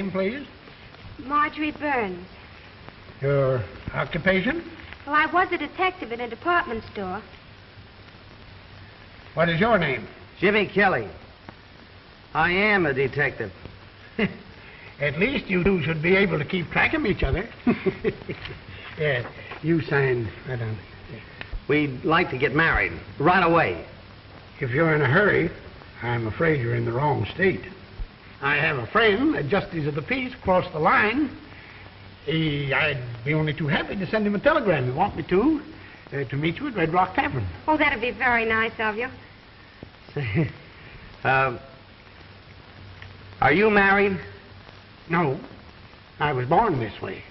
name, please? Marjorie Burns. Your occupation? Well, I was a detective in a department store. What is your name? Jimmy Kelly. I am a detective. At least you two should be able to keep track of each other. Yeah, you sign right on. Yeah. We'd like to get married right away. If you're in a hurry, I'm afraid you're in the wrong state. I have a friend, a justice of the peace, across the line. I'd be only too happy to send him a telegram. You want me to meet you at Rogues Tavern. Oh, that'd be very nice of you. Are you married? No, I was born this way.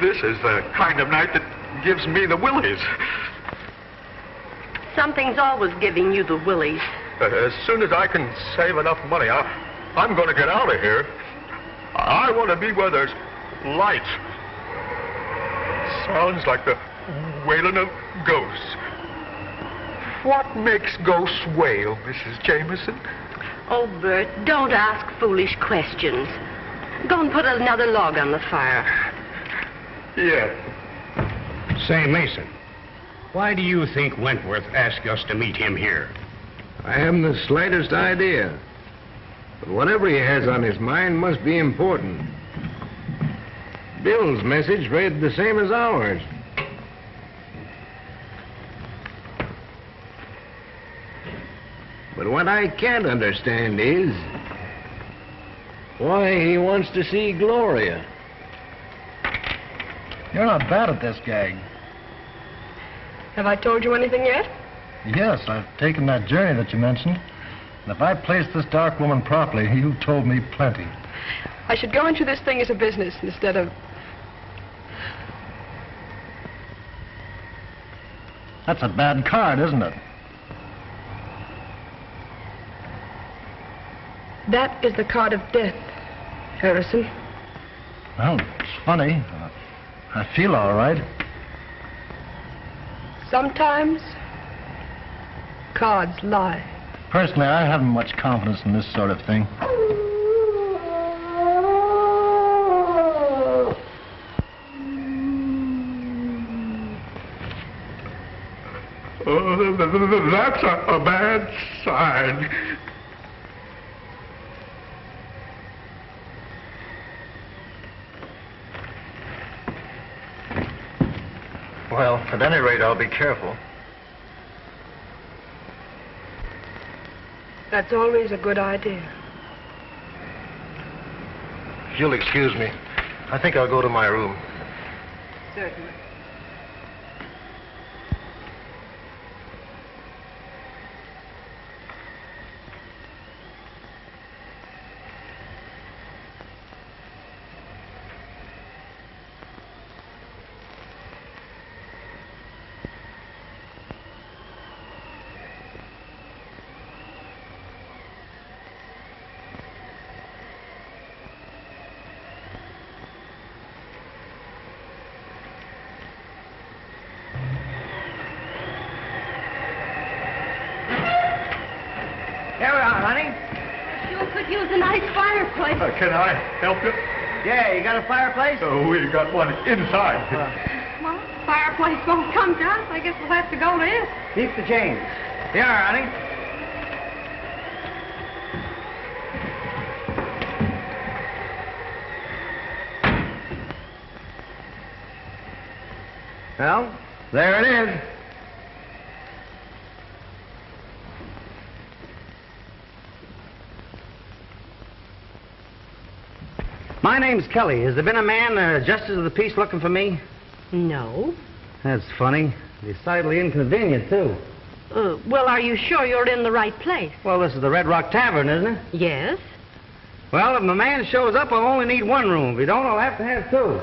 This is the kind of night that gives me the willies. Something's always giving you the willies. As soon as I can save enough money, I'm going to get out of here. I want to be where there's light. Sounds like the wailing of ghosts. What makes ghosts wail, Mrs. Jameson? Oh, Bert, don't ask foolish questions. Go and put another log on the fire. Yes. Say, Mason, why do you think Wentworth asked us to meet him here? I haven't the slightest idea. But whatever he has on his mind must be important. Bill's message read the same as ours. But what I can't understand is why he wants to see Gloria. You're not bad at this gag. Have I told you anything yet? Yes, I've taken that journey that you mentioned. And if I placed this dark woman properly, you've told me plenty. I should go into this thing as a business instead of... That's a bad card, isn't it? That is the card of death, Harrison. Well, it's funny. I feel all right. Sometimes, cards lie. Personally, I haven't much confidence in this sort of thing. That's a bad sign. Well, at any rate, I'll be careful. That's always a good idea. If you'll excuse me, I think I'll go to my room. Certainly. Use a nice fireplace. Can I help you? Yeah, you got a fireplace? We got one inside. Well, fireplace won't come to us. I guess we'll have to go to it. Keep the change. Here, honey. Well, there it is. My name's Kelly. Has there been a man, justice of the peace, looking for me? No. That's funny. Decidedly inconvenient, too. Well, are you sure you're in the right place? Well, this is the Red Rock Tavern, isn't it? Yes. Well, if my man shows up, I'll only need one room. If he don't, I'll have to have two.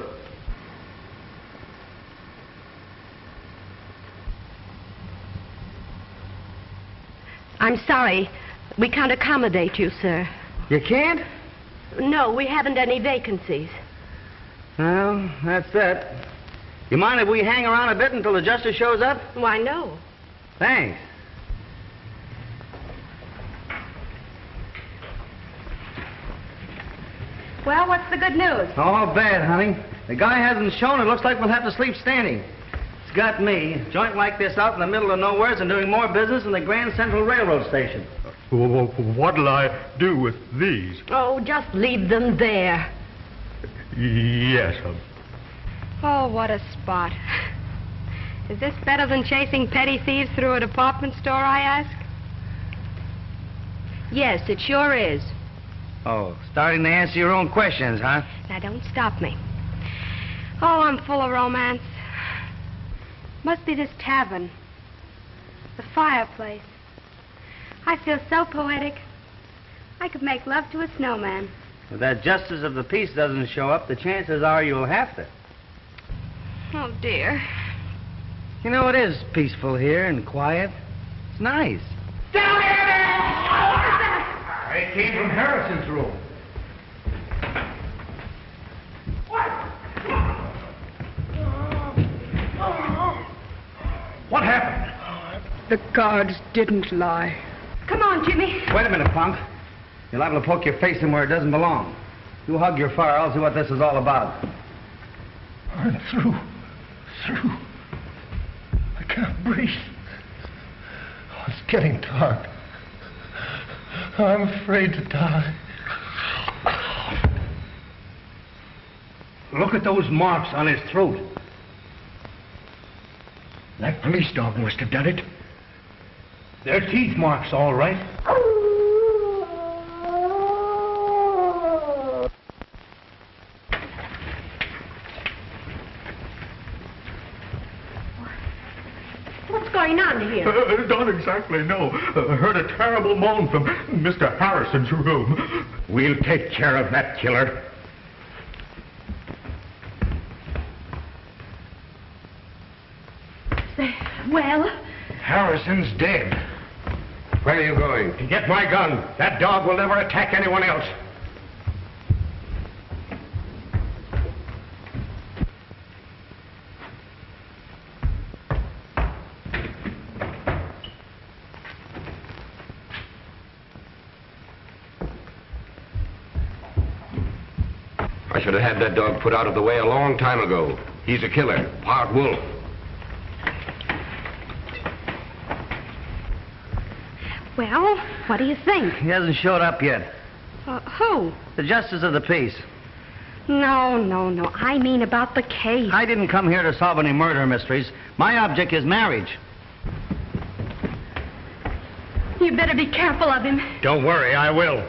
I'm sorry. We can't accommodate you, sir. You can't? No, we haven't any vacancies. Well, that's that. You mind if we hang around a bit until the justice shows up? Why, no. Thanks. Well, what's the good news? Oh, bad, honey. The guy hasn't shown. It looks like we'll have to sleep standing. It's got me. A joint like this out in the middle of nowhere and doing more business than the Grand Central Railroad Station. What'll I do with these? Oh, just leave them there. Yes, Oh, what a spot. Is this better than chasing petty thieves through a department store, I ask? Yes, it sure is. Oh, starting to answer your own questions, huh? Now, don't stop me. Oh, I'm full of romance. Must be this tavern. The fireplace. I feel so poetic. I could make love to a snowman. If that justice of the peace doesn't show up, the chances are you'll have to. Oh, dear. You know, it is peaceful here and quiet. It's nice. It came from Harrison's room. What happened? The guards didn't lie. Come on, Jimmy. Wait a minute, punk. You're liable to poke your face in where it doesn't belong. You hug your fire, I'll see what this is all about. I'm through. I can't breathe. Oh, it's getting dark. I'm afraid to die. Look at those marks on his throat. That police dog must have done it. They're teeth marks, all right. What's going on here? Don't exactly know. Heard a terrible moan from Mr. Harrison's room. We'll take care of that killer. Well? Harrison's dead. Where are you going? To get my gun. That dog will never attack anyone else. I should have had that dog put out of the way a long time ago. He's a killer, part wolf. Well, what do you think? He hasn't showed up yet. Who? The justice of the peace. No. I mean about the case. I didn't come here to solve any murder mysteries. My object is marriage. You better be careful of him. Don't worry, I will.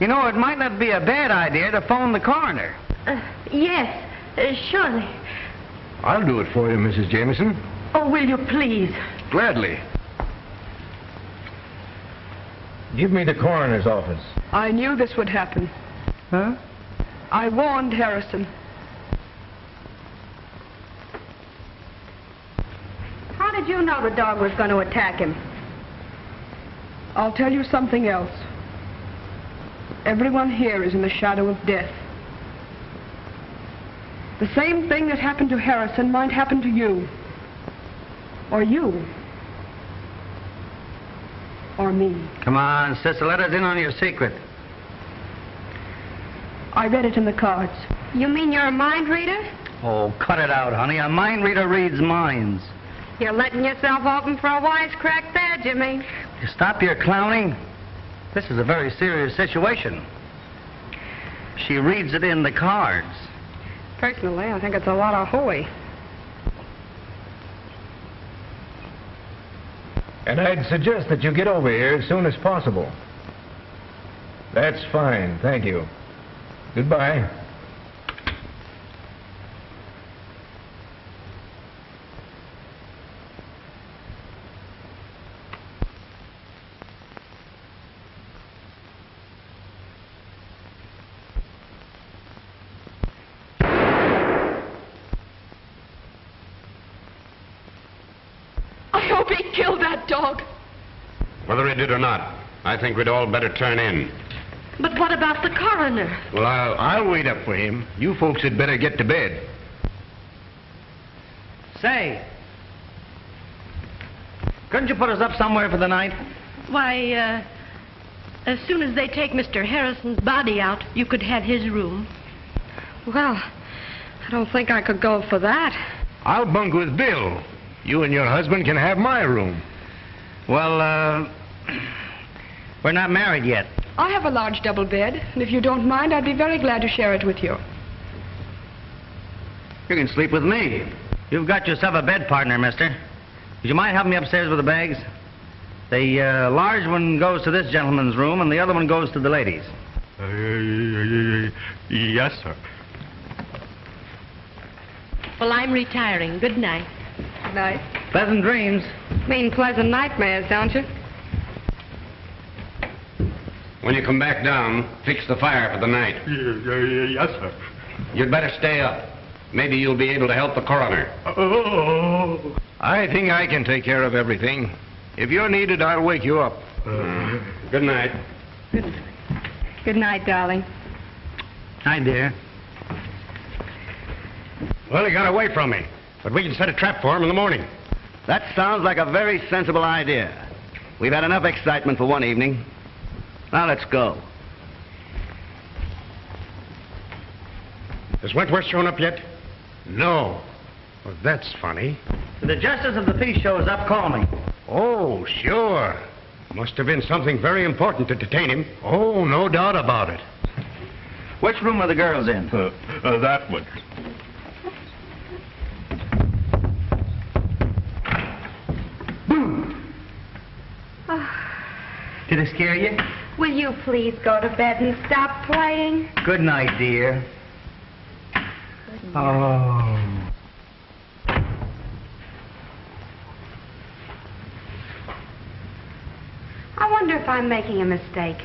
You know, it might not be a bad idea to phone the coroner. Yes, surely. I'll do it for you, Mrs. Jameson. Oh, will you please? Gladly. Give me the coroner's office. I knew this would happen. Huh? I warned Harrison. How did you know the dog was going to attack him? I'll tell you something else. Everyone here is in the shadow of death. The same thing that happened to Harrison might happen to you. Or you. Or me. Come on, sister, let us in on your secret. I read it in the cards. You mean you're a mind reader? Oh, cut it out, honey. A mind reader reads minds. You're letting yourself open for a wisecrack there, Jimmy. You stop your clowning. This is a very serious situation. She reads it in the cards. Personally, I think it's a lot of hooey. And I'd suggest that you get over here as soon as possible. That's fine, thank you. Goodbye. I hope he killed that dog. Whether he did or not, I think we'd all better turn in. But what about the coroner? Well, I'll wait up for him. You folks had better get to bed. Say, couldn't you put us up somewhere for the night? Why, as soon as they take Mr. Harrison's body out, you could have his room. Well, I don't think I could go for that. I'll bunk with Bill. You and your husband can have my room. Well, we're not married yet. I have a large double bed, and if you don't mind, I'd be very glad to share it with you. You can sleep with me. You've got yourself a bed partner, mister. Would you mind helping me upstairs with the bags? The large one goes to this gentleman's room, and the other one goes to the ladies. Yes, sir. Well, I'm retiring. Good night. Good night. Pleasant dreams. Mean pleasant nightmares, don't you? When you come back down, fix the fire for the night. Yes, sir. You'd better stay up. Maybe you'll be able to help the coroner. Oh. I think I can take care of everything. If you're needed, I'll wake you up. Good night. Good night, darling. Hi, dear. Well, he got away from me, but we can set a trap for him in the morning. That sounds like a very sensible idea. We've had enough excitement for one evening. Now let's go. Has Wentworth shown up yet? No. Well, that's funny. If the justice of the peace shows up, call me. Oh, sure. Must have been something very important to detain him. Oh, no doubt about it. Which room are the girls in? That one. Did it scare you? Will you please go to bed and stop playing? Good night, dear. Oh. I wonder if I'm making a mistake.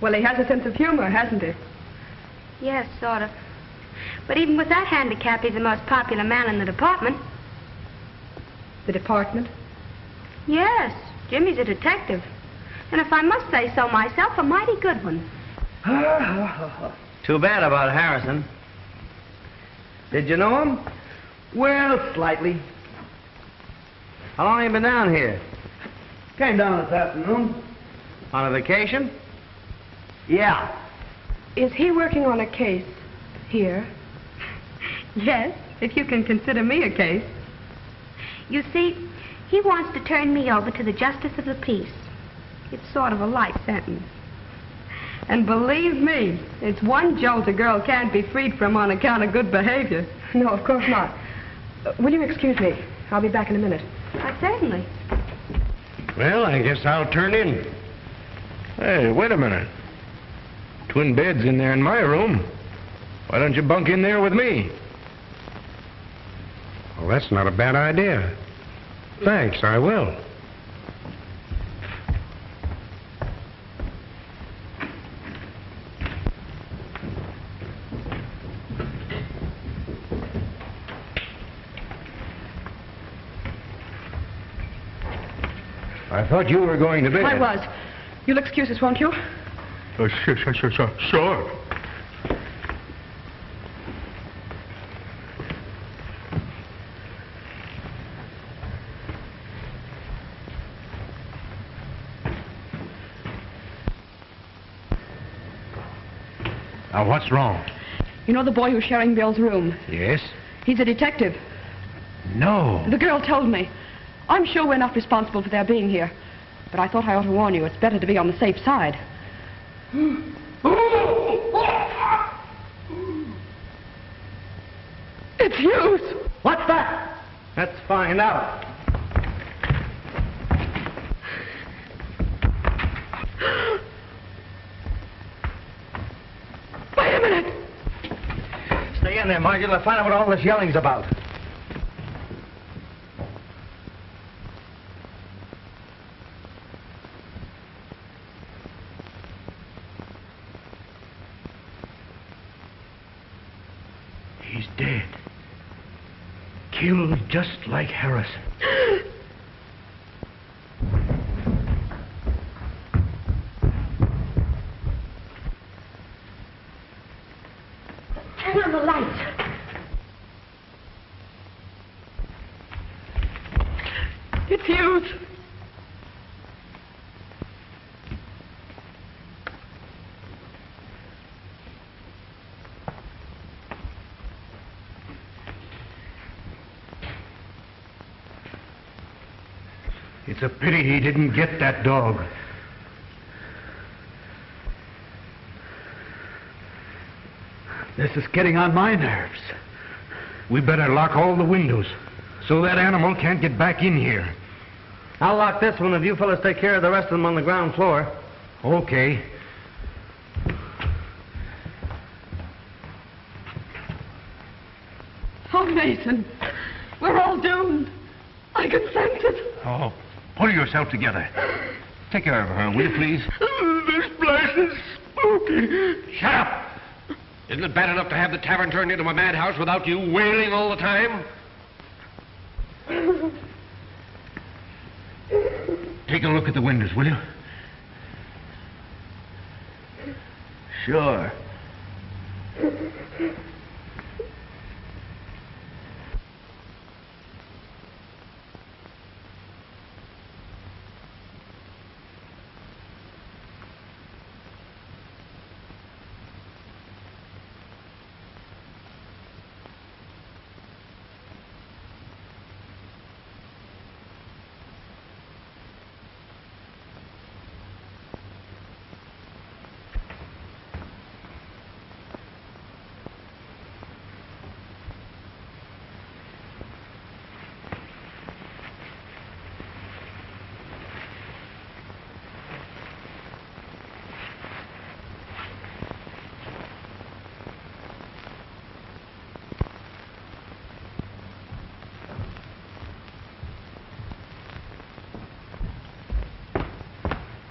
Well, he has a sense of humor, hasn't he? Yes, sort of. But even with that handicap, he's the most popular man in the department. The department? Yes, Jimmy's a detective. And if I must say so myself, a mighty good one. Too bad about Harrison. Did you know him? Well, slightly. How long have you been down here? Came down this afternoon. On a vacation? Yeah. Is he working on a case here? Yes, if you can consider me a case. You see, he wants to turn me over to the justice of the peace. It's sort of a light sentence. And believe me, it's one jolt a girl can't be freed from on account of good behavior. No, of course not. Will you excuse me? I'll be back in a minute. Certainly. Well, I guess I'll turn in. Hey, wait a minute. Twin beds in there in my room. Why don't you bunk in there with me? Well, that's not a bad idea. Thanks, I will. I thought you were going to bed. I was. You'll excuse us, won't you? Sure. Now, what's wrong? You know the boy who's sharing Bill's room? Yes? He's a detective. No. The girl told me. I'm sure we're not responsible for their being here. But I thought I ought to warn you. It's better to be on the safe side. It's Hughes! What's that? Let's find out. Wait a minute! Stay in there, Margie. Let's find out what all this yelling's about. He's dead. Killed just like Harrison. Turn on the lights. It's Hughes. It's a pity he didn't get that dog. This is getting on my nerves. We better lock all the windows so that animal can't get back in here. I'll lock this one if you fellas take care of the rest of them on the ground floor. Okay. Oh, Mason, we're all doomed. I can sense it. Oh, pull yourself together. Take care of her, will you, please? This place is spooky. Shut up! Isn't it bad enough to have the tavern turned into a madhouse without you wailing all the time? Take a look at the windows, will you? Sure.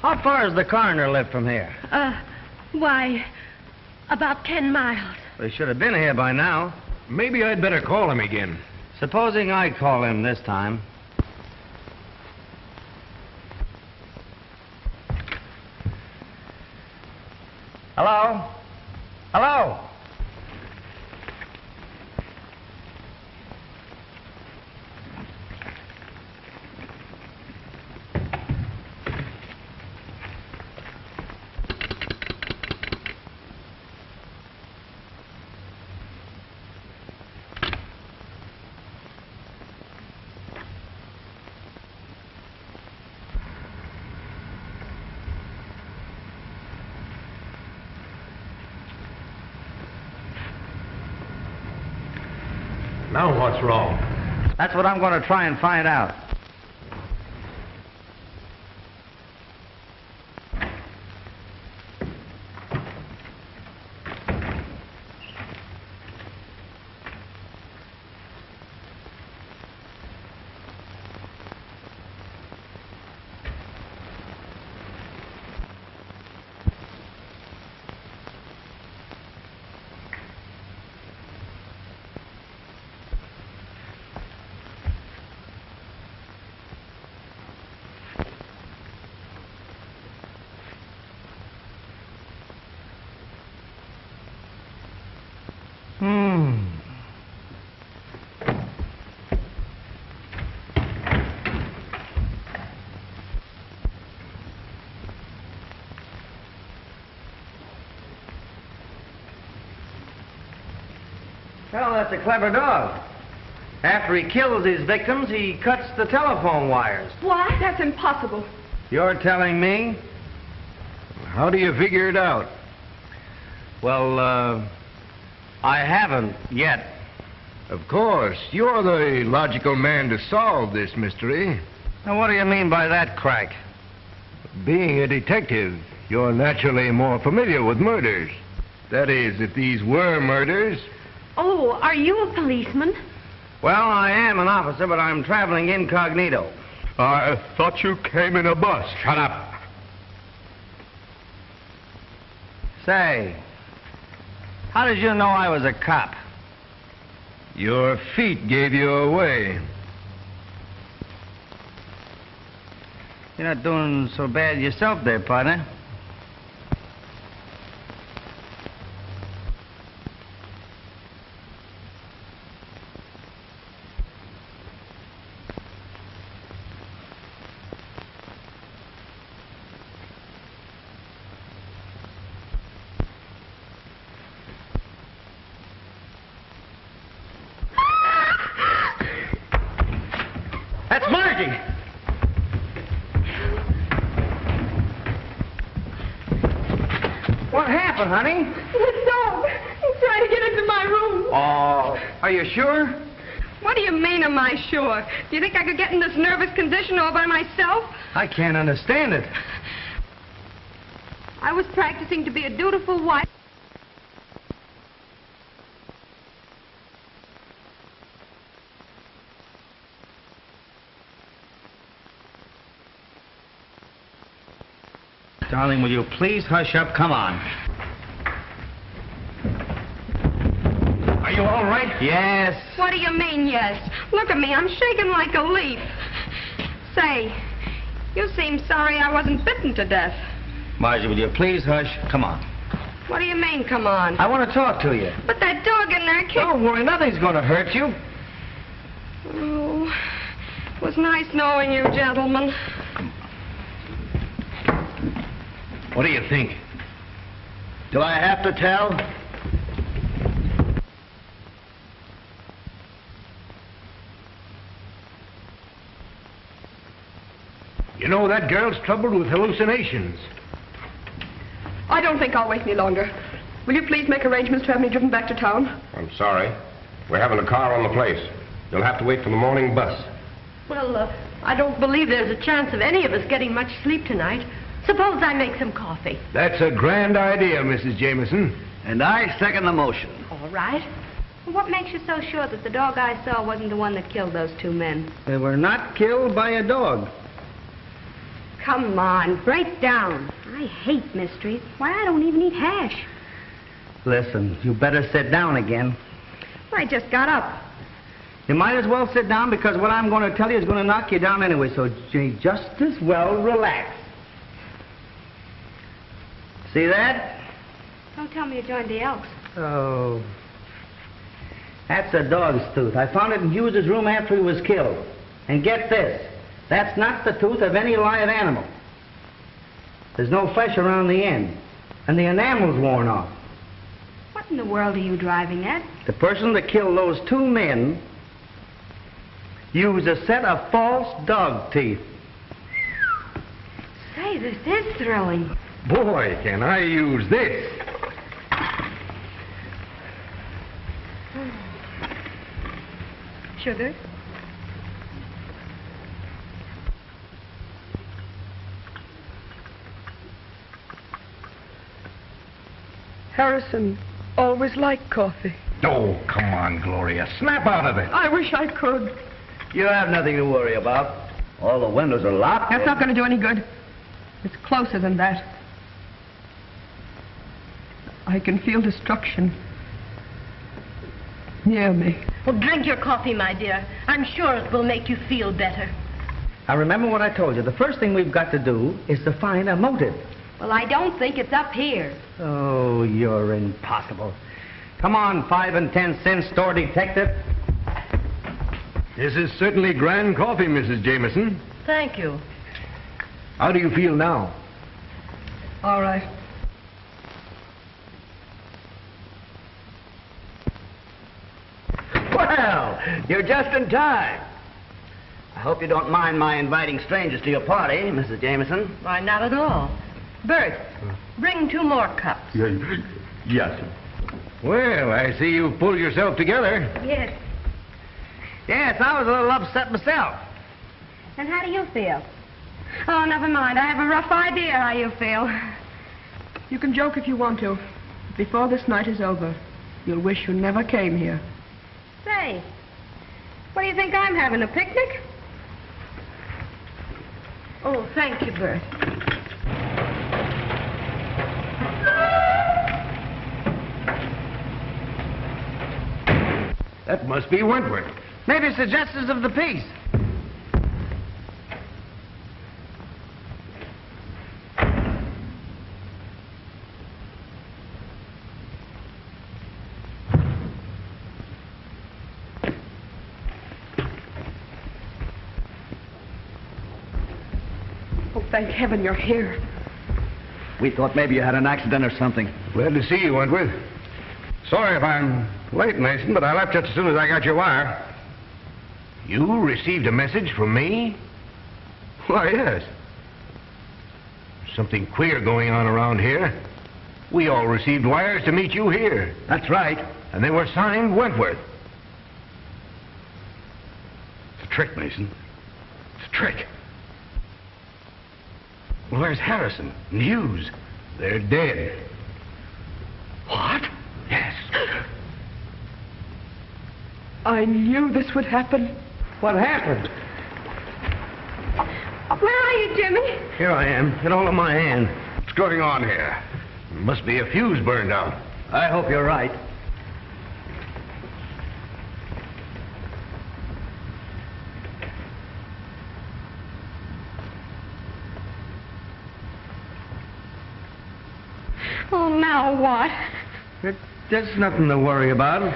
How far does the coroner live from here? Why, about 10 miles. They should have been here by now. Maybe I'd better call him again. Supposing I call him this time. Hello? Hello? Now what's wrong? That's what I'm going to try and find out. Well, that's a clever dog. After he kills his victims, he cuts the telephone wires. What? That's impossible. You're telling me? How do you figure it out? Well, I haven't yet. Of course, you're the logical man to solve this mystery. Now, what do you mean by that, Crack? Being a detective, you're naturally more familiar with murders. That is, if these were murders. Oh, are you a policeman? Well, I am an officer, but I'm traveling incognito. I thought you came in a bus. Shut up. Say, how did you know I was a cop? Your feet gave you away. You're not doing so bad yourself there, partner. That's Margie! What happened, honey? The dog. He's trying to get into my room. Oh, are you sure? What do you mean, am I sure? Do you think I could get in this nervous condition all by myself? I can't understand it. I was practicing to be a dutiful wife. Darling, will you please hush up? Come on. Are you all right? Yes. What do you mean, yes? Look at me, I'm shaking like a leaf. Say, you seem sorry I wasn't bitten to death. Margie, will you please hush? Come on. What do you mean, come on? I want to talk to you. But that dog in there kicked... Don't worry, nothing's going to hurt you. Oh, it was nice knowing you, gentlemen. What do you think? Do I have to tell? You know, that girl's troubled with hallucinations. I don't think I'll wait any longer. Will you please make arrangements to have me driven back to town? I'm sorry. We're having a car on the place. You'll have to wait for the morning bus. Well, I don't believe there's a chance of any of us getting much sleep tonight. Suppose I make some coffee. That's a grand idea, Mrs. Jameson. And I second the motion. All right. What makes you so sure that the dog I saw wasn't the one that killed those two men? They were not killed by a dog. Come on, break down. I hate mysteries. Why, I don't even eat hash. Listen, you better sit down again. I just got up. You might as well sit down because what I'm going to tell you is going to knock you down anyway, so you just as well relax. See that? Don't tell me you joined the Elks. Oh. That's a dog's tooth. I found it in Hughes's room after he was killed. And get this, that's not the tooth of any live animal. There's no flesh around the end, and the enamel's worn off. What in the world are you driving at? The person that killed those two men used a set of false dog teeth. Say, this is thrilling. Boy, can I use this. Sugar? Harrison always liked coffee. Oh, come on, Gloria. Snap out of it. I wish I could. You have nothing to worry about. All the windows are locked. That's not going to do any good. It's closer than that. I can feel destruction near me. Well, drink your coffee, my dear. I'm sure it will make you feel better. Now, remember what I told you. The first thing we've got to do is to find a motive. Well, I don't think it's up here. Oh, you're impossible. Come on, 5 and 10 cent store detective. This is certainly grand coffee, Mrs. Jameson. Thank you. How do you feel now? All right. Well, you're just in time. I hope you don't mind my inviting strangers to your party, Mrs. Jameson. Why, not at all. Bert, bring 2 more cups. Yes. Well, I see you've pulled yourself together. Yes. Yes, I was a little upset myself. And how do you feel? Oh, never mind. I have a rough idea how you feel. You can joke if you want to. But before this night is over, you'll wish you never came here. Say, what do you think I'm having, a picnic? Oh, thank you, Bert. That must be Wentworth. Maybe it's the justice of the peace. Oh, thank heaven you're here. We thought maybe you had an accident or something. Glad to see you, Wentworth. Sorry if I'm late, Mason, but I left just as soon as I got your wire. You received a message from me? Why, yes. Something queer going on around here. We all received wires to meet you here. That's right. And they were signed Wentworth. It's a trick, Mason. It's a trick. Well, there's Harrison and Hughes. They're dead. What? Yes. I knew this would happen. What happened? Where are you, Jimmy? Here I am. Get hold of my hand. What's going on here? Must be a fuse burned out. I hope you're right. Oh, now what? There's nothing to worry about.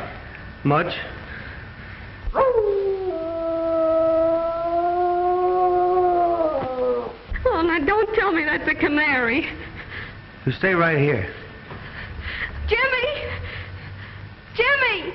Much. Oh, now don't tell me that's a canary. You stay right here. Jimmy! Jimmy!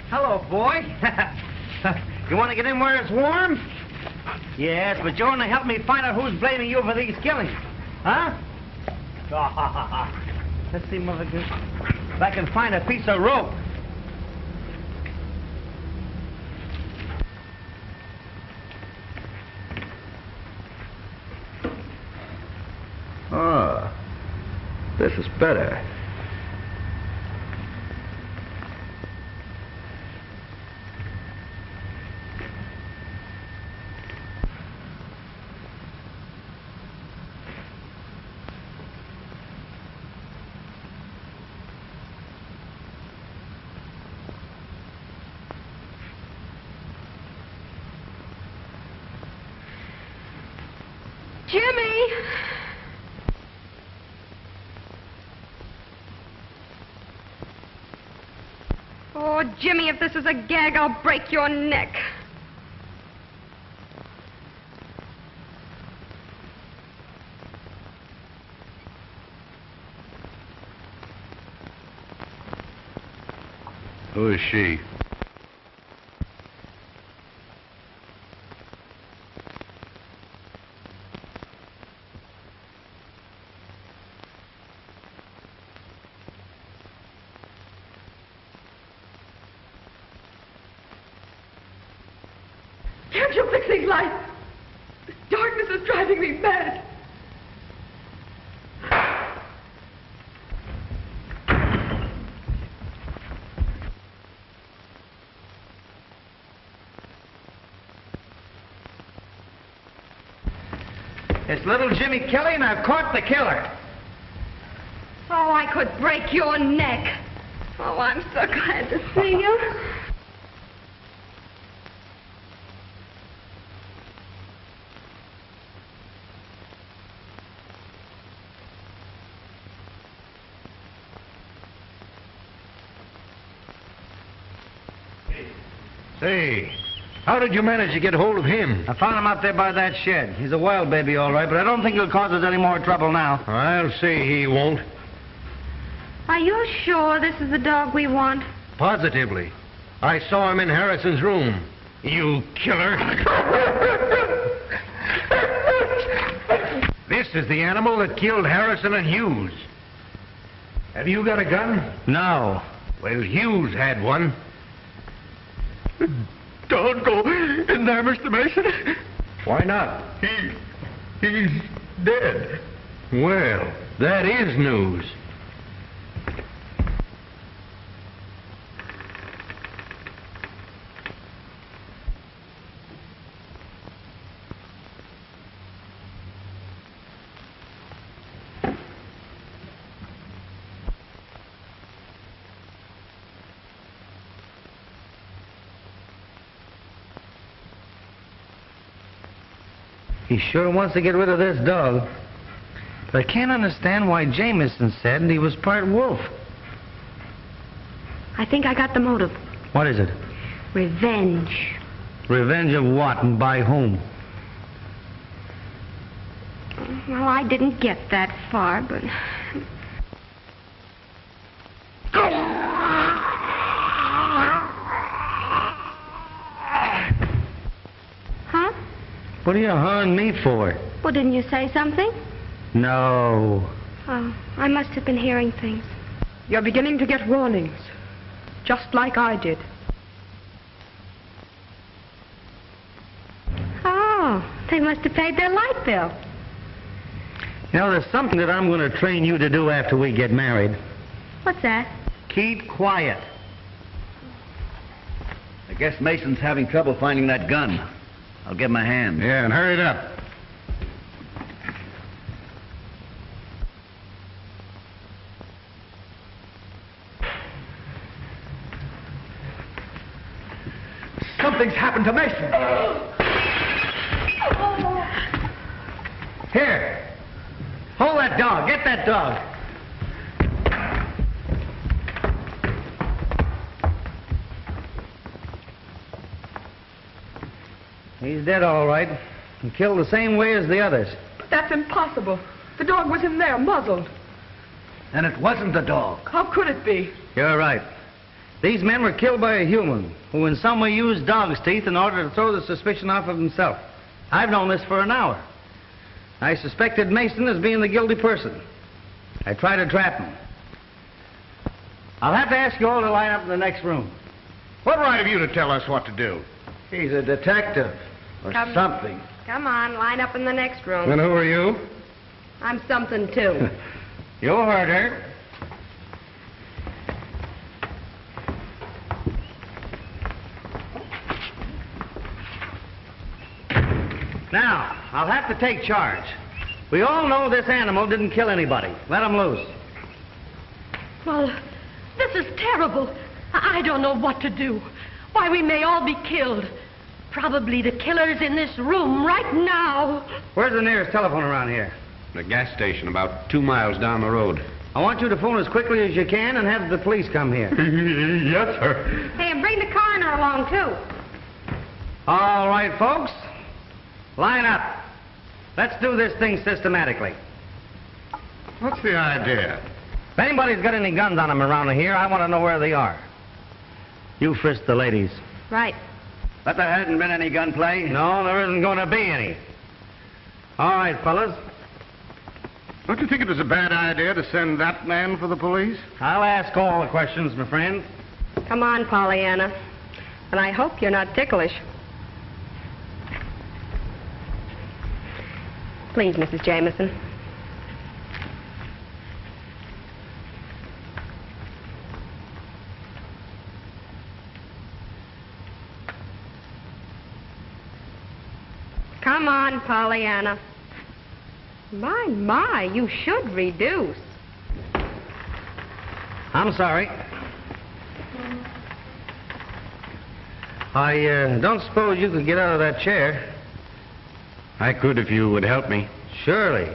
Hello, boy. You want to get in where it's warm? Yes, but you want to help me find out who's blaming you for these killings. Huh? Let's see, Mother Goose. If I can find a piece of rope. Ah, this is better. Jimmy! Oh, Jimmy, if this is a gag, I'll break your neck. Who is she? Can't you fix these lights? This darkness is driving me mad. It's little Jimmy Kelly, and I've caught the killer. Oh, I could break your neck. Oh, I'm so glad to see you. Say, how did you manage to get hold of him? I found him out there by that shed. He's a wild baby, all right, but I don't think he'll cause us any more trouble now. I'll say he won't. Are you sure this is the dog we want? Positively. I saw him in Harrison's room. You killer. This is the animal that killed Harrison and Hughes. Have you got a gun? No. Well, Hughes had one. Don't go in there, Mr. Mason. Why not? He's dead. Well, that is news. He sure wants to get rid of this dog. But I can't understand why Jameson said he was part wolf. I think I got the motive. What is it? Revenge. Revenge of what and by whom? Well, I didn't get that far, but... Huh? What are you hawing me for? Well, didn't you say something? No. Oh, I must have been hearing things. You're beginning to get warnings, just like I did. Oh, they must have paid their light bill. You know, there's something that I'm going to train you to do after we get married. What's that? Keep quiet. I guess Mason's having trouble finding that gun. I'll give him a hand. Yeah, and hurry it up. Something's happened to Mason. Here. Hold that dog. Get that dog. He's dead, all right. And killed the same way as the others. But that's impossible. The dog was in there, muzzled. And it wasn't the dog. How could it be? You're right. These men were killed by a human who in some way used dog's teeth in order to throw the suspicion off of himself. I've known this for an hour. I suspected Mason as being the guilty person. I tried to trap him. I'll have to ask you all to line up in the next room. What right have you to tell us what to do? He's a detective. Or something. Come on, line up in the next room. And who are you? I'm something, too. You heard her. Now, I'll have to take charge. We all know this animal didn't kill anybody. Let him loose. Well, this is terrible. I don't know what to do. Why, we may all be killed. Probably the killer's in this room right now. Where's the nearest telephone around here? The gas station about 2 miles down the road. I want you to phone as quickly as you can and have the police come here. Yes, sir. Hey, and bring the coroner along, too. All right, folks. Line up. Let's do this thing systematically. What's the idea? If anybody's got any guns on them around here, I want to know where they are. You frisk the ladies. Right. But there hasn't been any gunplay. No, there isn't going to be any. All right, fellas. Don't you think it was a bad idea to send that man for the police? I'll ask all the questions, my friend. Come on, Pollyanna. And I hope you're not ticklish. Please, Mrs. Jameson. Come on, Pollyanna. My, you should reduce. I'm sorry. I don't suppose you could get out of that chair. I could if you would help me. Surely.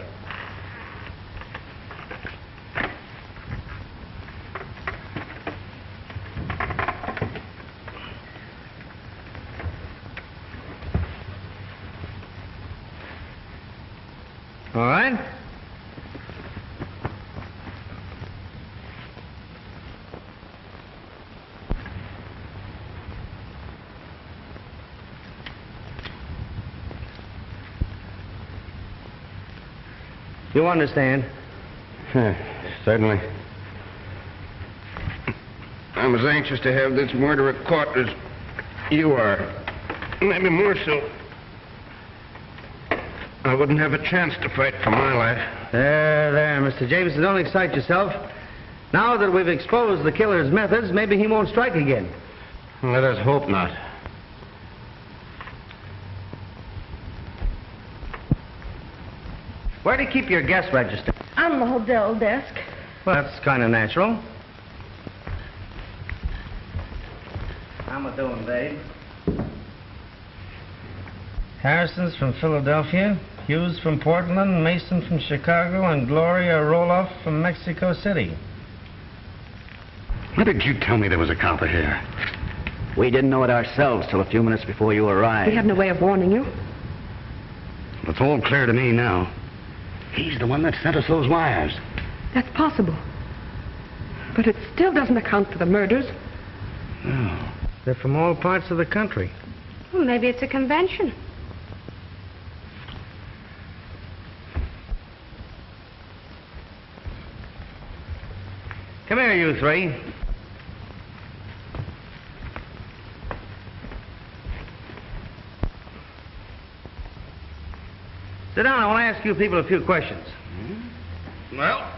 All right. You understand? Certainly. I'm as anxious to have this murderer caught as you are. Maybe more so. I wouldn't have a chance to fight for my life. There, Mr. Jameson, don't excite yourself. Now that we've exposed the killer's methods, maybe he won't strike again. Let us hope not. Where do you keep your guest register? On the hotel desk. Well, that's kind of natural. How am I doing, babe? Harrison's from Philadelphia, Hughes from Portland, Mason from Chicago, and Gloria Roloff from Mexico City. Why did you tell me there was a copper here? We didn't know it ourselves till a few minutes before you arrived. We had no way of warning you. It's all clear to me now. He's the one that sent us those wires. That's possible. But it still doesn't account for the murders. No. They're from all parts of the country. Well, maybe it's a convention. Come here, you three. Sit down. I want to ask you people a few questions. Well,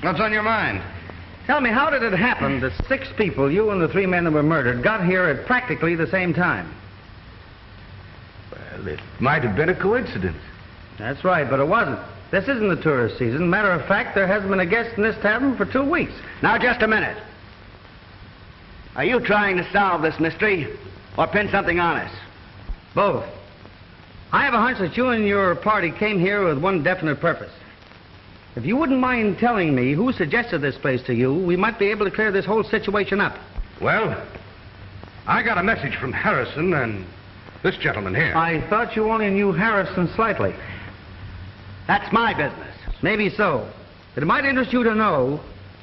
what's on your mind? Tell me, how did it happen that 6 people, you and the 3 men that were murdered, got here at practically the same time? Well, it might have been a coincidence. That's right, but it wasn't. This isn't the tourist season. Matter of fact, there hasn't been a guest in this tavern for 2 weeks. Now, just a minute. Are you trying to solve this mystery or pin something on us? Both. I have a hunch that you and your party came here with one definite purpose. If you wouldn't mind telling me who suggested this place to you, we might be able to clear this whole situation up. Well, I got a message from Harrison and this gentleman here. I thought you only knew Harrison slightly. That's my business. Maybe so. But it might interest you to know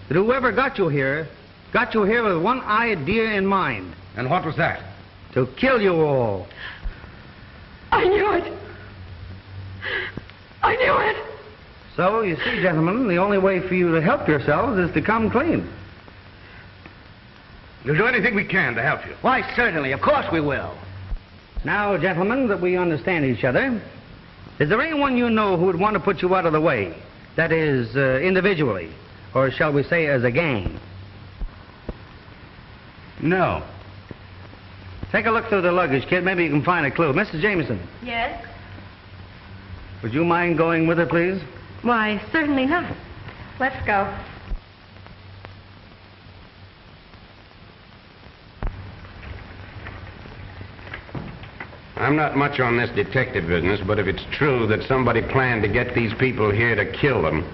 that whoever got you here with one idea in mind. And what was that? To kill you all. I knew it. I knew it. So, you see, gentlemen, the only way for you to help yourselves is to come clean. We'll do anything we can to help you. Why, certainly. Of course we will. Now, gentlemen, that we understand each other, is there anyone you know who would want to put you out of the way? That is, individually, or shall we say as a gang? No. Take a look through the luggage, kid. Maybe you can find a clue. Mrs. Jameson, Yes? would you mind going with her, please? Why, certainly not. Let's go. I'm not much on this detective business, but if it's true that somebody planned to get these people here to kill them,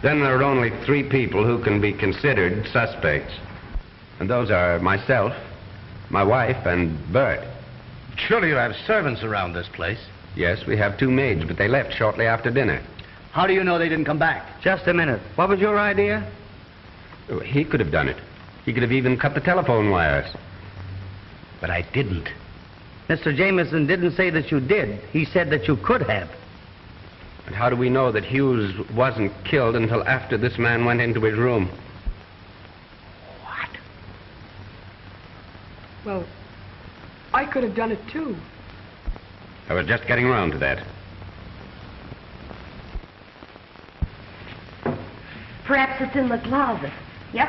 then there are only 3 people who can be considered suspects. And those are myself, my wife, and Bert. Surely you have servants around this place. Yes, we have 2 maids, but they left shortly after dinner. How do you know they didn't come back? Just a minute. What was your idea? He could have done it. He could have even cut the telephone wires. But I didn't. Mr. Jameson didn't say that you did. He said that you could have. And how do we know that Hughes wasn't killed until after this man went into his room? What? Well, I could have done it too. I was just getting around to that. Perhaps it's in the closet. Yep.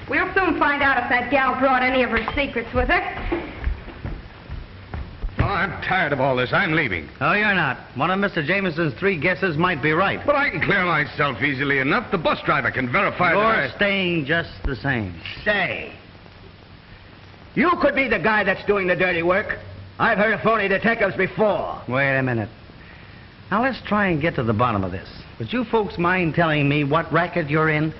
We'll soon find out if that gal brought any of her secrets with her. Oh, I'm tired of all this. I'm leaving. Oh, you're not. One of Mr. Jameson's 3 guesses might be right. But I can clear myself easily enough. The bus driver can verify You're that staying just the same. Say, you could be the guy that's doing the dirty work. I've heard of phony detectives before. Wait a minute. Now, let's try and get to the bottom of this. Would you folks mind telling me what racket you're in?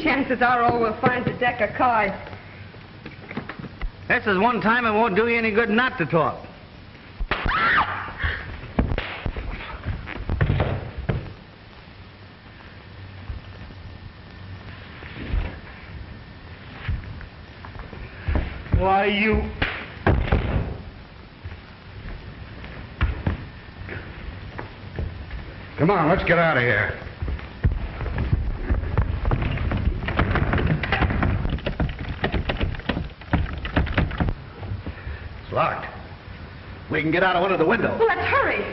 Chances are all we'll find is a deck of cards. This is one time it won't do you any good not to talk. Why, you... Come on, let's get out of here. It's locked. We can get out of one of the windows. Well, let's hurry.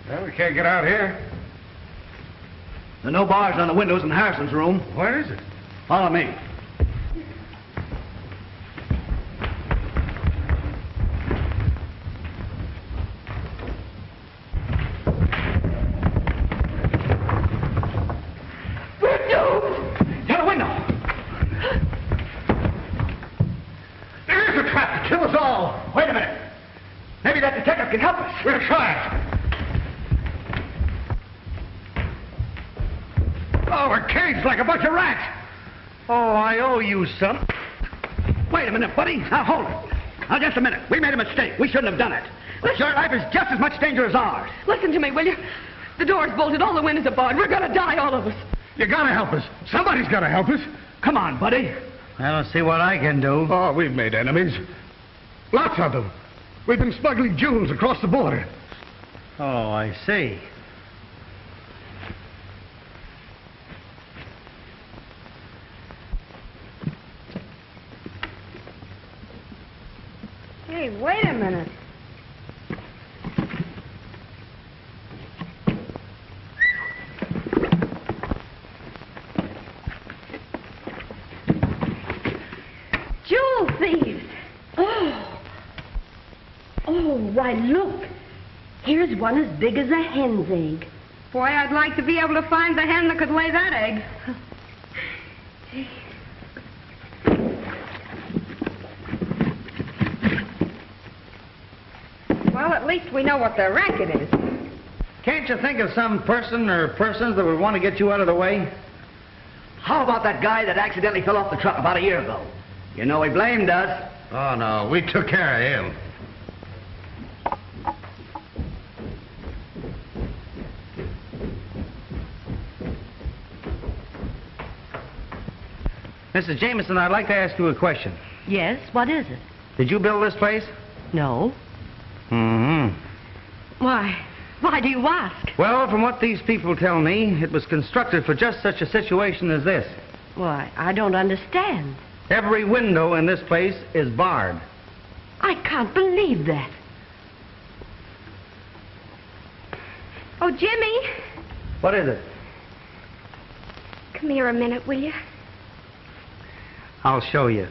Well, we can't get out here. There are no bars on the windows in Harrison's room. Where is it? Follow me. We're doomed. To the window. There's a trap to kill us all. Wait a minute. Maybe that detective can help us. We'll try. Oh, we're caged like a bunch of rats. Oh, I owe you some. Wait a minute, buddy. Now, hold it. Now, just a minute. We made a mistake. We shouldn't have done it. But your life is just as much danger as ours. Listen to me, will you? The door's bolted, all the windows are barred. We're gonna die, all of us. You gotta help us. Somebody's gotta help us. Come on, buddy. I don't see what I can do. Oh, we've made enemies. Lots of them. We've been smuggling jewels across the border. Oh, I see. Hey, wait a minute. Jewel thieves! Oh, why, look. Here's one as big as a hen's egg. Boy, I'd like to be able to find the hen that could lay that egg. Well, at least we know what the racket is. Can't you think of some person or persons that would want to get you out of the way? How about that guy that accidentally fell off the truck about a year ago? You know he blamed us. Oh, no. We took care of him. Mrs. Jameson, I'd like to ask you a question. Yes, what is it? Did you build this place? No. Mm-hmm. Why do you ask? Well, from what these people tell me, it was constructed for just such a situation as this. Why, I don't understand. Every window in this place is barred. I can't believe that. Oh, Jimmy, What is it? come here a minute, will you? I'll show you.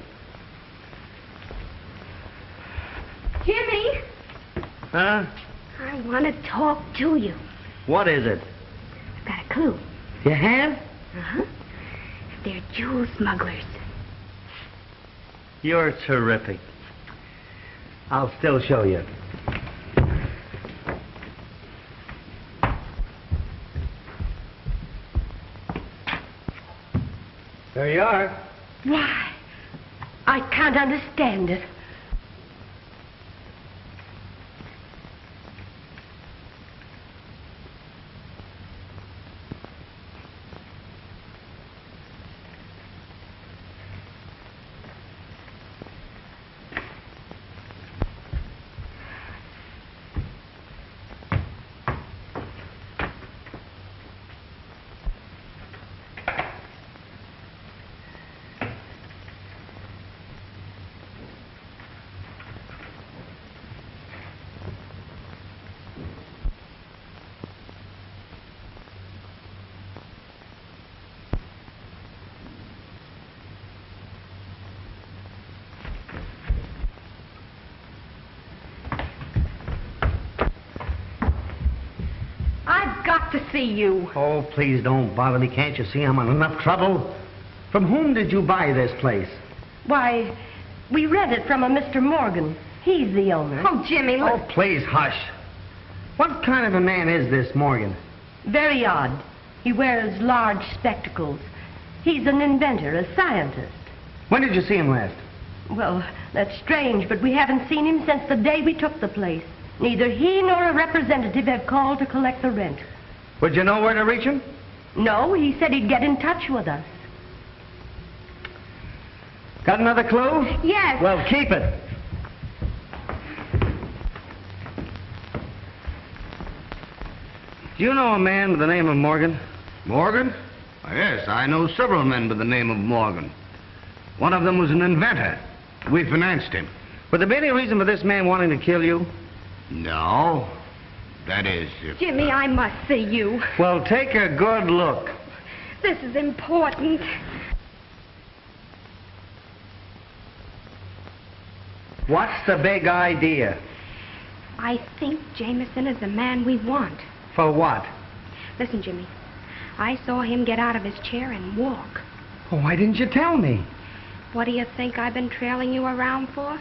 Jimmy, Huh? I want to talk to you. What is it? I've got a clue. You have? Uh-huh. They're jewel smugglers. You're terrific. I'll still show you. There you are. Why, I can't understand it. to see you. Oh, please don't bother me. Can't you see I'm in enough trouble? From whom did you buy this place? Why, we rent it from a Mr. Morgan. He's the owner. Oh, Jimmy, look. Oh, please, hush. What kind of a man is this Morgan? Very odd. He wears large spectacles. He's an inventor, a scientist. When did you see him last? Well, that's strange, but we haven't seen him since the day we took the place. Neither he nor a representative have called to collect the rent. Would you know where to reach him? No, he said he'd get in touch with us. Got another clue? Yes. Well, keep it. Do you know a man by the name of Morgan? Morgan? Yes, I know several men by the name of Morgan. One of them was an inventor. We financed him. Would there be any reason for this man wanting to kill you? No. That is, if... Jimmy, I must see you. Well, take a good look. This is important. What's the big idea? I think Jameson is the man we want. For what? Listen, Jimmy. I saw him get out of his chair and walk. Oh, why didn't you tell me? What do you think I've been trailing you around for?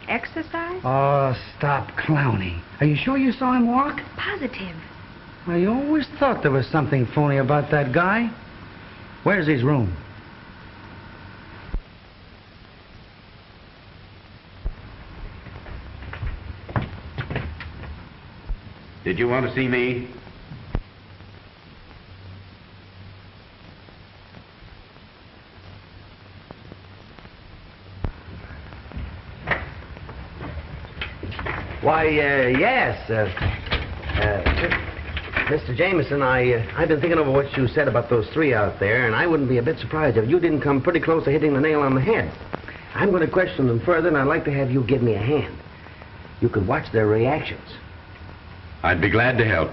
Exercise? Oh, stop clowning. Are you sure you saw him walk? Positive. I always thought there was something phony about that guy. Where's his room? Did you want to see me? Why, yes. Mr. Jameson, I've been thinking over what you said about those three out there, and I wouldn't be a bit surprised if you didn't come pretty close to hitting the nail on the head. I'm going to question them further, and I'd like to have you give me a hand. You could watch their reactions. I'd be glad to help.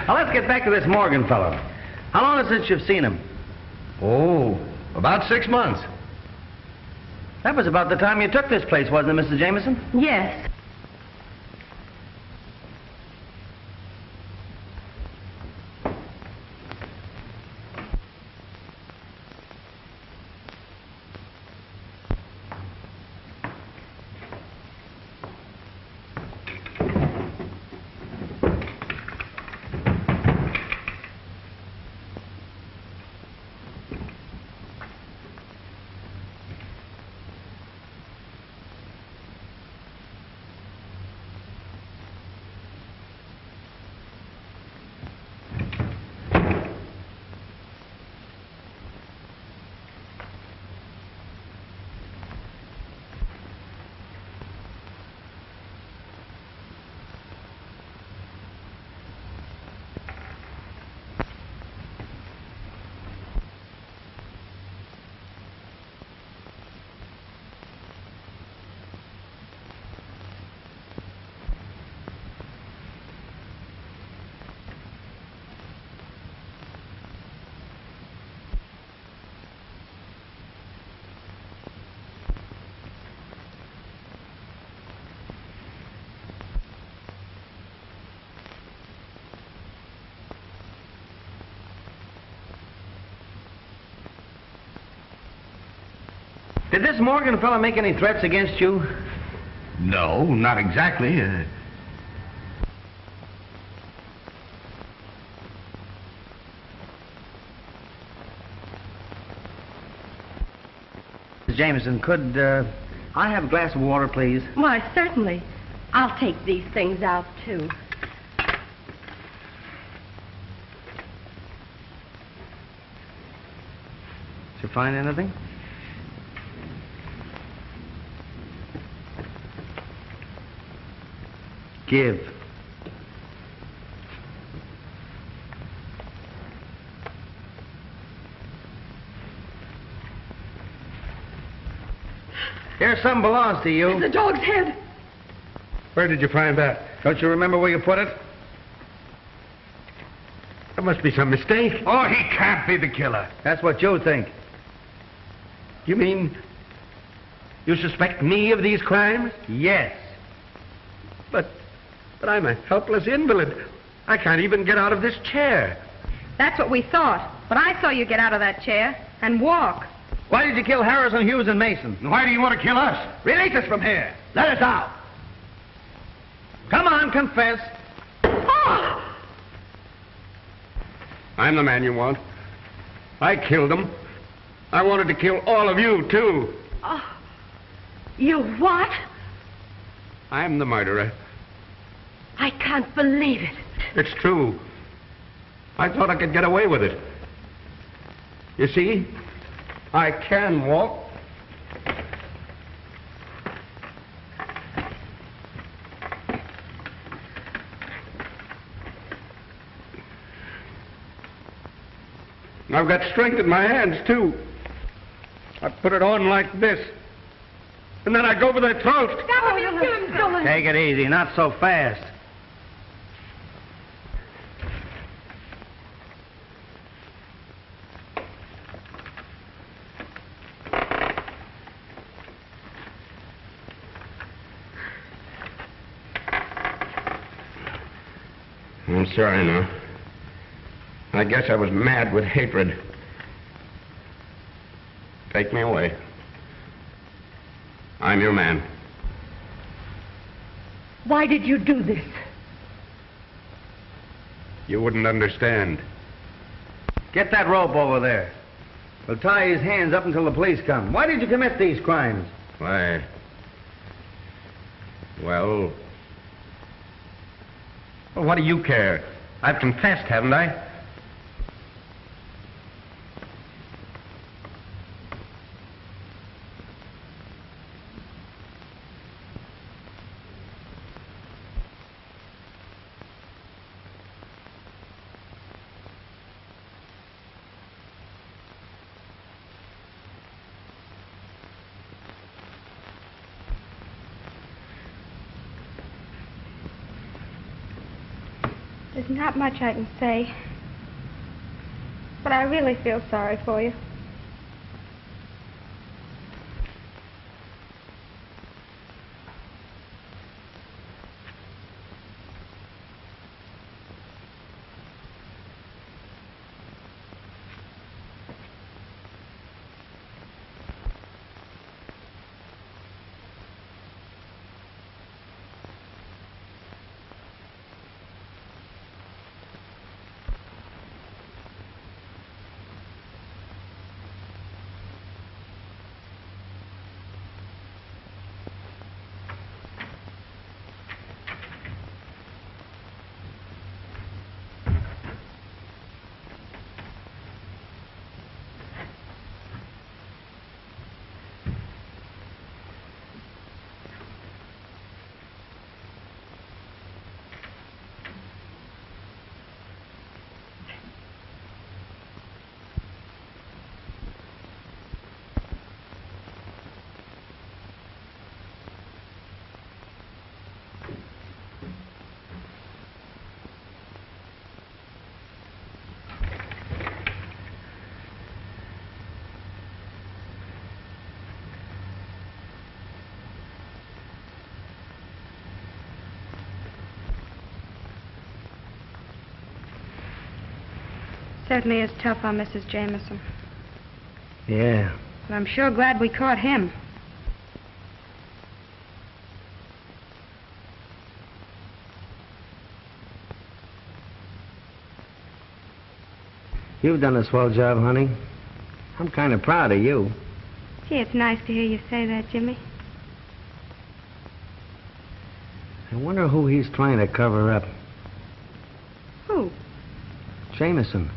Now, let's get back to this Morgan fellow. How long is it since you've seen him? Oh, about 6 months. That was about the time you took this place, wasn't it, Mr. Jameson? Yes. Did this Morgan fellow make any threats against you? No, not exactly. Mrs. Jameson, could I have a glass of water, please? Why, certainly. I'll take these things out, too. Did you find anything? Give. Here, something belongs to you. It's the dog's head. Where did you find that? Don't you remember where you put it? There must be some mistake. Oh, he can't be the killer. That's what you think. You mean you suspect me of these crimes? Yes. But I'm a helpless invalid. I can't even get out of this chair. That's what we thought. But I saw you get out of that chair and walk. Why did you kill Harrison, Hughes, and Mason? Why do you want to kill us? Release us from here. Let us out. Come on, confess. I'm the man you want. I killed them. I wanted to kill all of you, too. You what? I'm the murderer. I can't believe it. It's true. I thought I could get away with it. You see, I can walk. I've got strength in my hands, too. I put it on like this. And then I go for their throats. Take it easy, not so fast. I'm sorry now. I guess I was mad with hatred. Take me away. I'm your man. Why did you do this? You wouldn't understand. Get that rope over there. We'll tie his hands up until the police come. Why did you commit these crimes? Why? Well, what do you care? I've confessed, haven't I? There's not much I can say. But I really feel sorry for you. Certainly is tough on Mrs. Jameson. Yeah. But I'm sure glad we caught him. You've done a swell job, honey. I'm kind of proud of you. Gee, it's nice to hear you say that, Jimmy. I wonder who he's trying to cover up. Who? Jameson.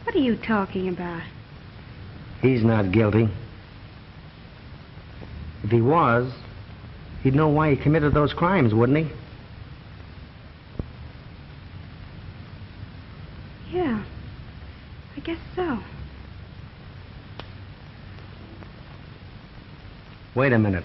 What are you talking about? He's not guilty. If he was, he'd know why he committed those crimes, wouldn't he? Yeah, I guess so. Wait a minute.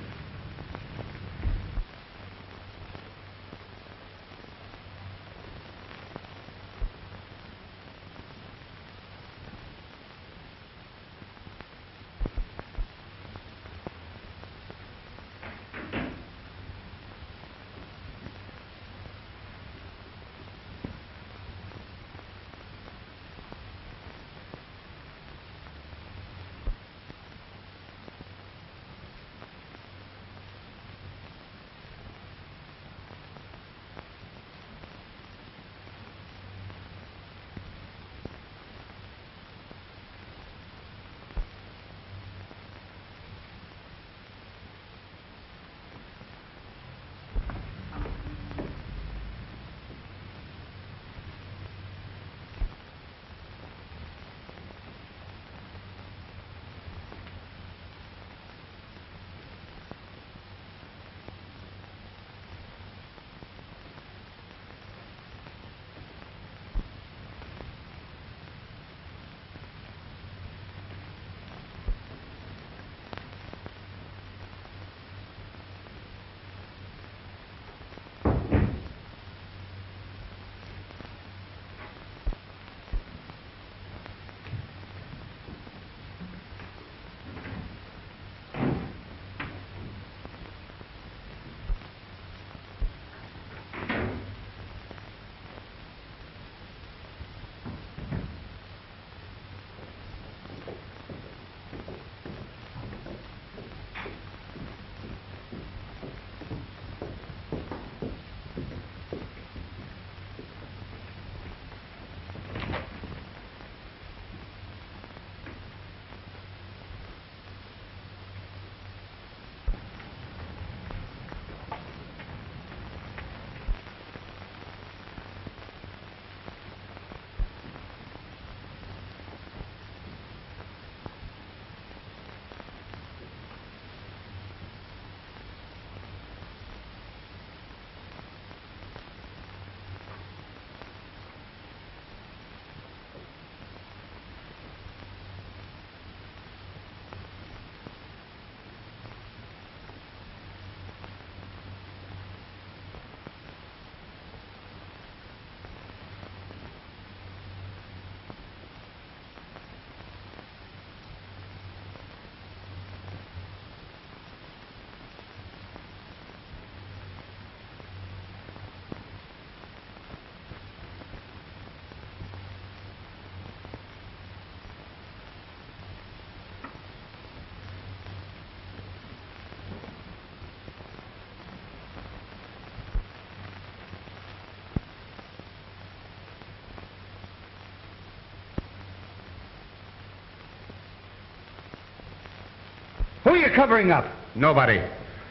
you covering up? Nobody.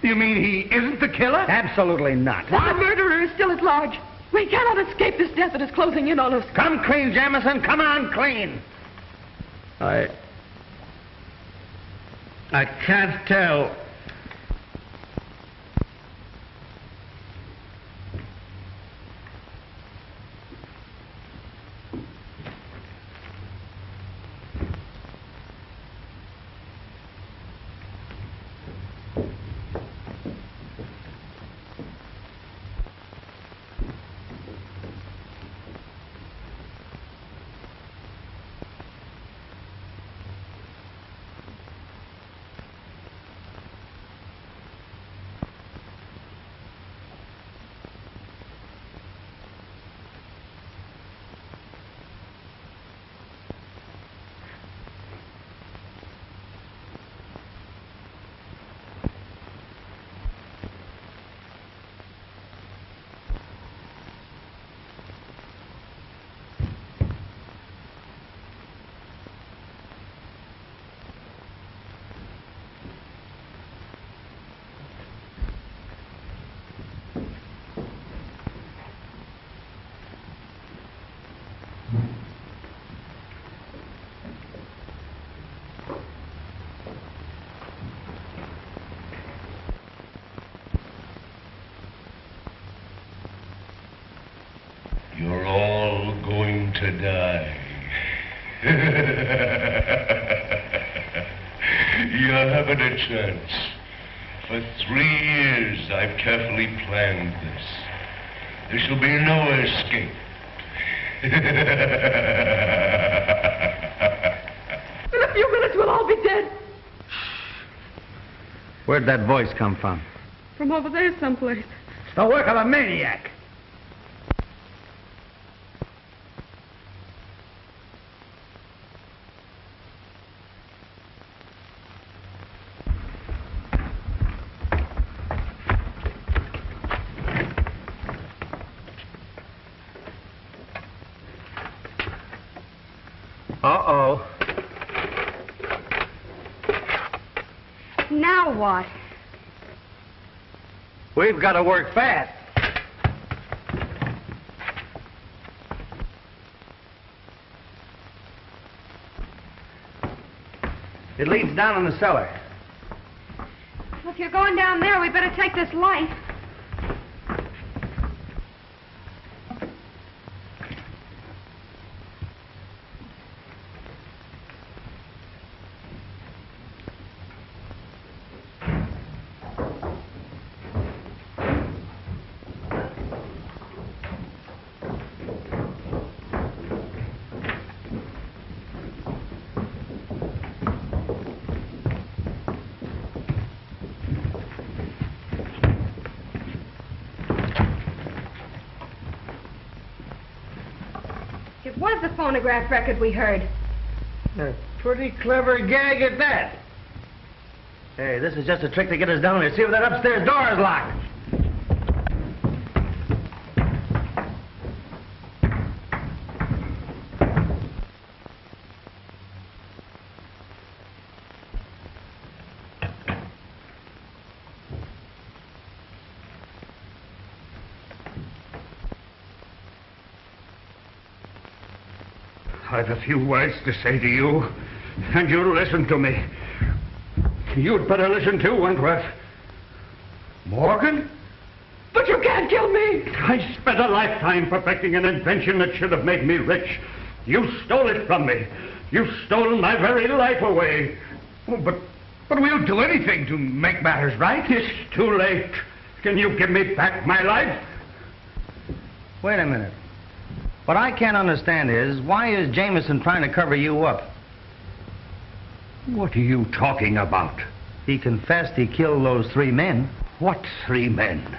You mean he isn't the killer? Absolutely not. The murderer is still at large. We cannot escape this death that is closing in on us. Come clean, Jamison. Come on, clean. I can't tell. You're all going to die. You haven't a chance. For 3 years, I've carefully planned this. There shall be no escape. In a few minutes, we'll all be dead. Where'd that voice come from? From over there someplace. It's the work of a maniac. Uh-oh. Now what? We've got to work fast. It leads down in the cellar. Well, if you're going down there, we better take this light. It was the phonograph record we heard. A pretty clever gag at that. Hey, this is just a trick to get us down here. See if that upstairs door is locked. I've a few words to say to you, and you'll listen to me. You'd better listen too, Wentworth. Morgan? But you can't kill me. I spent a lifetime perfecting an invention that should have made me rich. You stole it from me. You've stolen my very life away. Oh, but we'll do anything to make matters right. It's too late. Can you give me back my life? Wait a minute. What I can't understand is, why is Jameson trying to cover you up? What are you talking about? He confessed he killed those 3 men. What 3 men?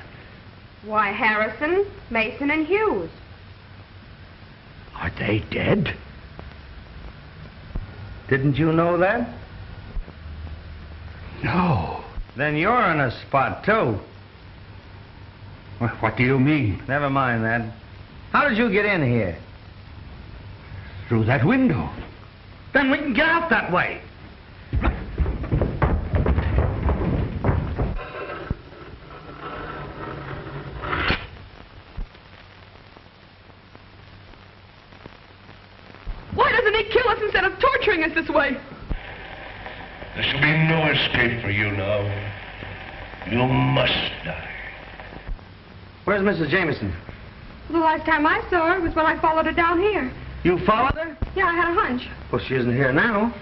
Why, Harrison, Mason, and Hughes. Are they dead? Didn't you know that? No. Then you're in a spot, too. What do you mean? Never mind that. How did you get in here? Through that window. Then we can get out that way. instead of torturing us this way. There shall be no escape for you now. You must die. Where's Mrs. Jameson? The last time I saw her was when I followed her down here. You followed her? Yeah, I had a hunch. Well, she isn't here now.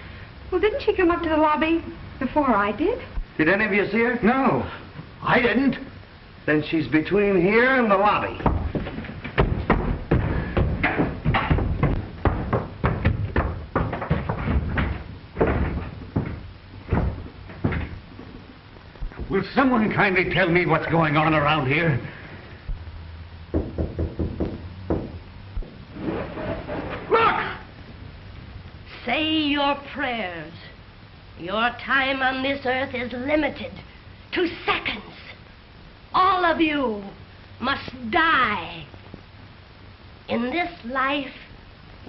Well, didn't she come up to the lobby before I did? Did any of you see her? No, I didn't. Then she's between here and the lobby. Will someone kindly tell me what's going on around here? Look! Say your prayers. Your time on this earth is limited to seconds. All of you must die. In this life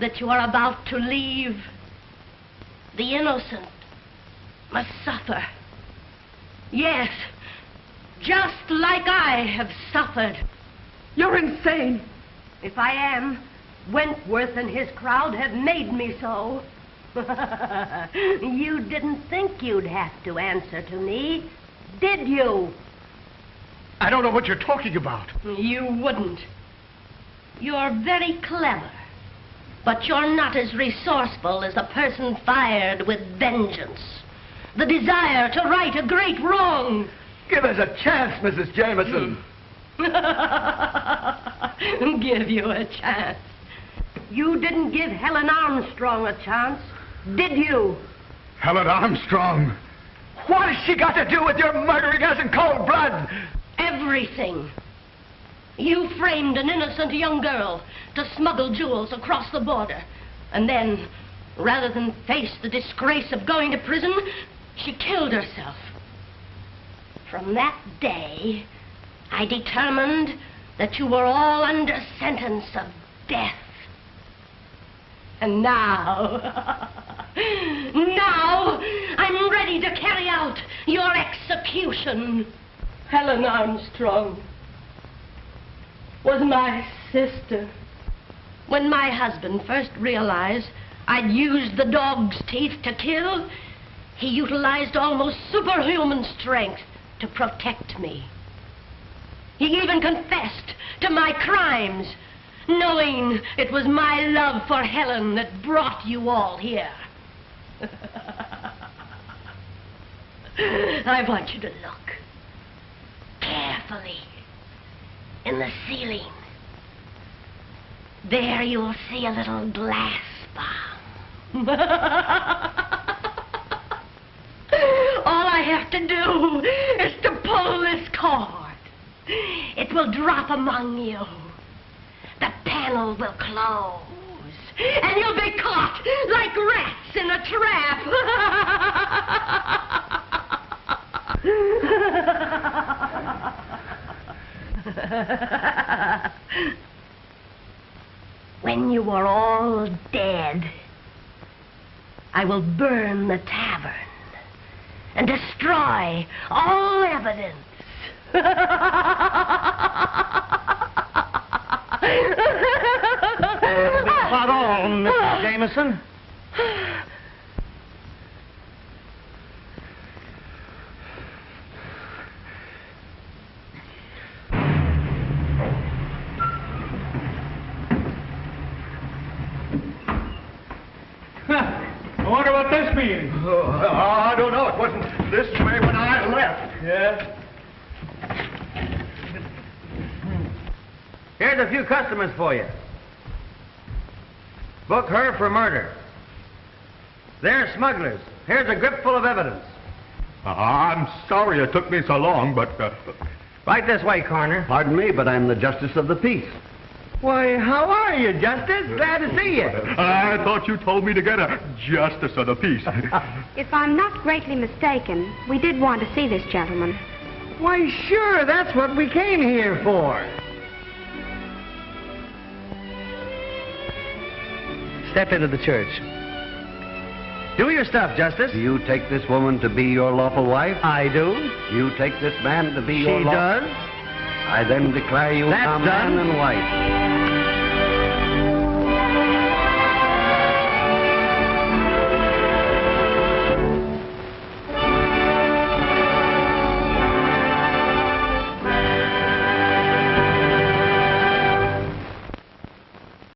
that you are about to leave, the innocent must suffer. Yes, just like I have suffered. You're insane. If I am, Wentworth and his crowd have made me so. You didn't think you'd have to answer to me, did you? I don't know what you're talking about. You wouldn't. You're very clever, but you're not as resourceful as a person fired with vengeance. The desire to right a great wrong. Give us a chance, Mrs. Jameson. Give you a chance. You didn't give Helen Armstrong a chance, did you? Helen Armstrong? What has she got to do with your murdering us in cold blood? Everything. You framed an innocent young girl to smuggle jewels across the border. And then, rather than face the disgrace of going to prison, she killed herself. From that day, I determined that you were all under sentence of death. And now, I'm ready to carry out your execution. Helen Armstrong was my sister. When my husband first realized I'd used the dog's teeth to kill, he utilized almost superhuman strength to protect me. He even confessed to my crimes, knowing it was my love for Helen that brought you all here. I want you to look carefully in the ceiling. There you'll see a little glass bomb. All I have to do is to pull this cord. It will drop among you. The panel will close, and you'll be caught like rats in a trap. When you are all dead, I will burn the tavern and destroy all evidence. About all, Mrs. Jameson. I wonder what this means. I don't know. It wasn't this way when I left. Yeah? Here's a few customers for you. Book her for murder. They're smugglers. Here's a grip full of evidence. I'm sorry it took me so long, but... Right this way, Coroner. Pardon me, but I'm the Justice of the Peace. Why, how are you, Justice? Glad to see you. I thought you told me to get a Justice of the Peace. If I'm not greatly mistaken, we did want to see this gentleman. Why, sure, that's what we came here for. Step into the church. Do your stuff, Justice. Do you take this woman to be your lawful wife? I do. You take this man to be your She lawful... does. I then declare you That's a man done. and wife.